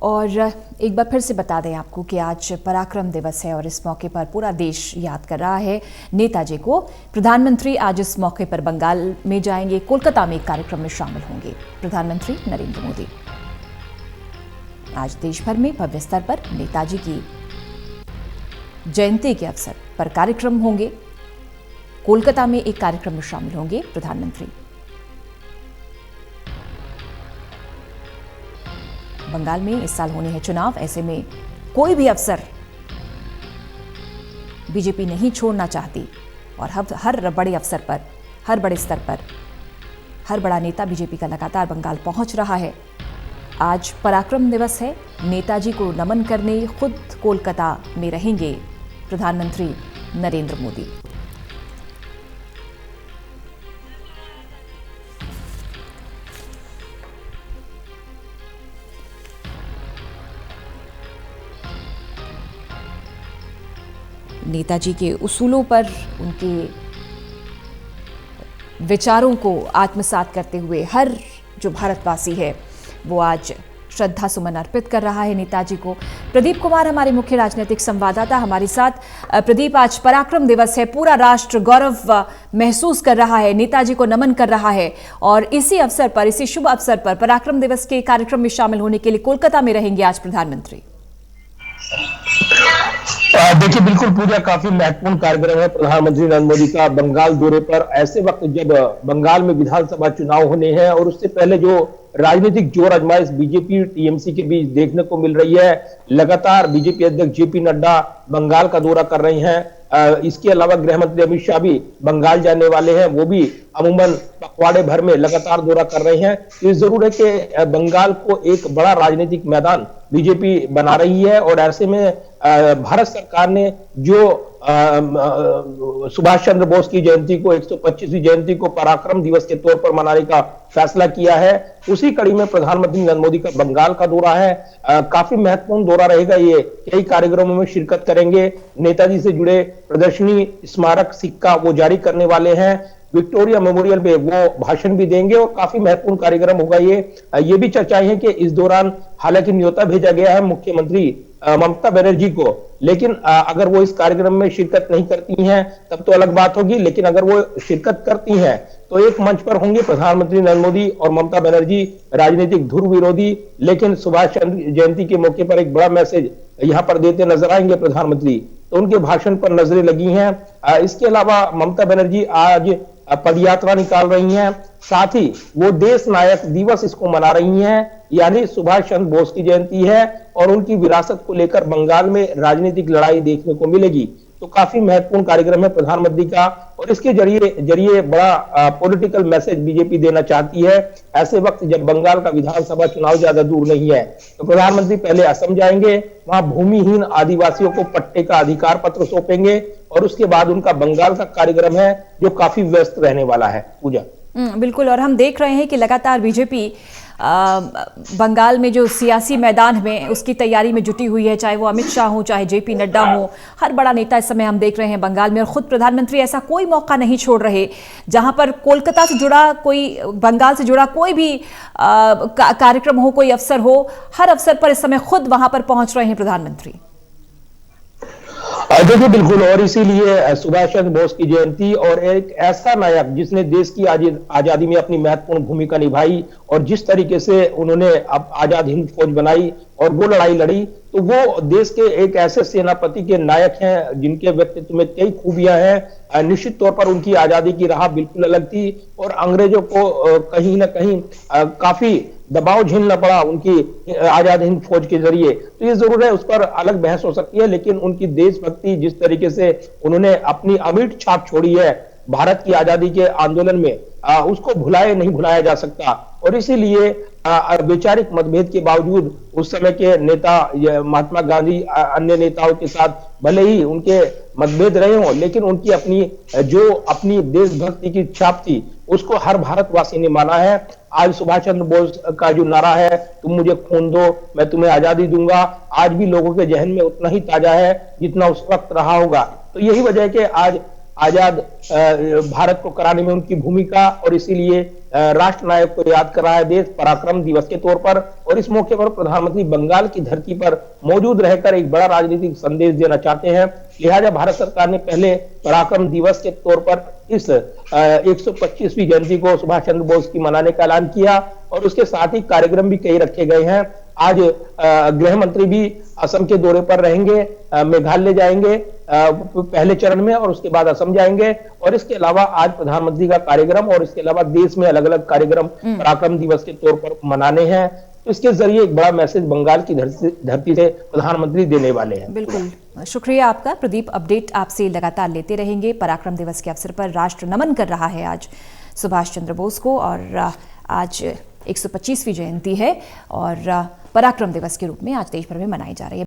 और एक बार फिर से बता दें आपको कि आज पराक्रम दिवस है और इस मौके पर पूरा देश याद कर रहा है नेताजी को। प्रधानमंत्री आज इस मौके पर बंगाल में जाएंगे, कोलकाता में एक कार्यक्रम में शामिल होंगे प्रधानमंत्री नरेंद्र मोदी। आज देश भर में भव्य स्तर पर नेताजी की जयंती के अवसर पर कार्यक्रम होंगे। कोलकाता में एक कार्यक्रम में शामिल होंगे प्रधानमंत्री। बंगाल में इस साल होने हैं चुनाव, ऐसे में कोई भी अवसर बीजेपी नहीं छोड़ना चाहती और हर बड़े अवसर पर, हर बड़े स्तर पर हर बड़ा नेता बीजेपी का लगातार बंगाल पहुंच रहा है। आज पराक्रम दिवस है, नेताजी को नमन करने खुद कोलकाता में रहेंगे प्रधानमंत्री नरेंद्र मोदी। नेताजी के उसूलों पर, उनके विचारों को आत्मसात करते हुए हर जो भारतवासी है वो आज श्रद्धा सुमन अर्पित कर रहा है नेताजी को। प्रदीप कुमार हमारे मुख्य राजनीतिक संवाददाता हमारे साथ। प्रदीप, आज पराक्रम दिवस है, पूरा राष्ट्र गौरव महसूस कर रहा है, नेताजी को नमन कर रहा है और इसी अवसर पर, इसी शुभ अवसर पर पराक्रम दिवस के कार्यक्रम में शामिल होने के लिए कोलकाता में रहेंगे आज प्रधानमंत्री। देखिए, बिल्कुल पूजा, काफी महत्वपूर्ण कार्यक्रम है प्रधानमंत्री नरेंद्र मोदी का बंगाल दौरे पर। ऐसे वक्त जब बंगाल में विधानसभा चुनाव होने हैं और उससे पहले जो राजनीतिक जोर आजमाइश बीजेपी टीएमसी के बीच देखने को मिल रही है, लगातार बीजेपी अध्यक्ष जेपी नड्डा बंगाल का दौरा कर रहे हैं। इसके अलावा गृह मंत्री अमित शाह भी बंगाल जाने वाले हैं, वो भी अमूमन पखवाड़े भर में लगातार दौरा कर रहे हैं। तो ये जरूर है कि बंगाल को एक बड़ा राजनीतिक मैदान बीजेपी बना रही है और ऐसे में भारत सरकार ने जो सुभाष चंद्र बोस की जयंती को, 125वीं जयंती को पराक्रम दिवस के तौर पर मनाने का फैसला किया है, उसी कड़ी में प्रधानमंत्री नरेंद्र मोदी का बंगाल का दौरा है। काफी महत्वपूर्ण दौरा रहेगा ये। कई कार्यक्रमों में शिरकत करेंगे, नेताजी से जुड़े प्रदर्शनी, स्मारक, सिक्का वो जारी करने वाले हैं। विक्टोरिया मेमोरियल पे वो भाषण भी देंगे और काफी महत्वपूर्ण कार्यक्रम होगा ये भी चर्चाएं हैं कि इस दौरान हालांकि न्योता भेजा गया है मुख्यमंत्री ममता बनर्जी को, लेकिन अगर वो इस कार्यक्रम में शिरकत नहीं करती हैं तब तो अलग बात होगी, लेकिन अगर वो शिरकत करती हैं तो एक मंच पर होंगे प्रधानमंत्री नरेंद्र मोदी और ममता बनर्जी, राजनीतिक ध्रुव विरोधी, लेकिन सुभाष चंद्र जयंती के मौके पर एक बड़ा मैसेज यहां पर देते नजर आएंगे प्रधानमंत्री। तो उनके भाषण पर नजरें लगी हैं। इसके अलावा ममता बनर्जी आज पदयात्रा निकाल रही हैं, साथ ही वो देश नायक दिवस इसको मना रही हैं, यानी सुभाष चंद्र बोस की जयंती है और उनकी विरासत को लेकर बंगाल में राजनीतिक लड़ाई देखने को मिलेगी। तो काफी महत्वपूर्ण कार्यक्रम है प्रधानमंत्री का और इसके जरिए बड़ा पॉलिटिकल मैसेज बीजेपी देना चाहती है। ऐसे वक्त जब बंगाल का विधानसभा चुनाव ज्यादा दूर नहीं है तो प्रधानमंत्री पहले असम जाएंगे, वहां भूमिहीन आदिवासियों को पट्टे का अधिकार पत्र सौंपेंगे और उसके बाद उनका बंगाल का कार्यक्रम है जो काफी व्यस्त रहने वाला है। पूजा, बिल्कुल, और हम देख रहे हैं कि लगातार बीजेपी बंगाल में जो सियासी मैदान में उसकी तैयारी में जुटी हुई है, चाहे वो अमित शाह हो, चाहे जेपी नड्डा हो, हर बड़ा नेता इस समय हम देख रहे हैं बंगाल में। और खुद प्रधानमंत्री ऐसा कोई मौका नहीं छोड़ रहे जहां पर कोलकाता से जुड़ा कोई, बंगाल से जुड़ा कोई भी कार्यक्रम हो, कोई अवसर हो, हर अवसर पर इस समय खुद वहां पर पहुंच रहे हैं प्रधानमंत्री। देखिए, बिल्कुल, और इसीलिए सुभाष चंद्र बोस की जयंती और एक ऐसा नायक जिसने देश की आजादी में अपनी महत्वपूर्ण भूमिका निभाई और जिस तरीके से उन्होंने आजाद हिंद फौज बनाई और वो लड़ाई लड़ी, तो वो देश के एक ऐसे सेनापति के नायक हैं जिनके व्यक्तित्व में कई खूबियां हैं। निश्चित तौर पर उनकी आजादी की राह बिल्कुल अलग थी और अंग्रेजों को कहीं ना कहीं काफी दबाव झेलना पड़ा उनकी आजाद हिंद फौज के जरिए। तो ये जरूर है, उस पर अलग बहस हो सकती है, लेकिन उनकी देशभक्ति, जिस तरीके से उन्होंने अपनी अमिट छाप छोड़ी है भारत की आजादी के आंदोलन में, उसको नहीं भुलाया जा सकता। और इसीलिए वैचारिक मतभेद के बावजूद उस समय के नेता महात्मा गांधी अन्य नेताओं के साथ भले ही उनके मतभेद रहे हों, लेकिन उनकी अपनी देशभक्ति की छाप थी उसको हर भारतवासी ने माना है। आज सुभाष चंद्र बोस का जो नारा है, तुम मुझे खून दो मैं तुम्हें आजादी दूंगा, आज भी लोगों के जहन में उतना ही ताजा है जितना उस वक्त रहा होगा। तो यही वजह है कि आज आजाद भारत को कराने में उनकी भूमिका, और इसीलिए राष्ट्र नायक को याद कर रहा है देश पराक्रम दिवस के तौर पर। और इस मौके पर प्रधानमंत्री बंगाल की धरती पर मौजूद रहकर एक बड़ा राजनीतिक संदेश देना चाहते हैं। लिहाजा भारत सरकार ने पहले पराक्रम दिवस के तौर पर इस 125वीं जयंती को सुभाष चंद्र बोस की मनाने का ऐलान किया, और उसके साथ ही कार्यक्रम भी कई रखे गए हैं। आज गृह मंत्री भी असम के दौरे पर रहेंगे, मेघालय जाएंगे पहले चरण में, और उसके बाद असम जाएंगे। और इसके अलावा आज प्रधानमंत्री का कार्यक्रम और इसके अलावा देश में अलग अलग कार्यक्रम पराक्रम दिवस के तौर पर मनाने हैं। तो इसके जरिए एक बड़ा मैसेज बंगाल की धरती से प्रधानमंत्री देने वाले हैं। बिल्कुल, शुक्रिया आपका प्रदीप। अपडेट आपसे लगातार लेते रहेंगे। पराक्रम दिवस के अवसर पर राष्ट्र नमन कर रहा है आज सुभाष चंद्र बोस को, और आज 125वीं जयंती है और पराक्रम दिवस के रूप में आज देश भर में मनाई जा रही है।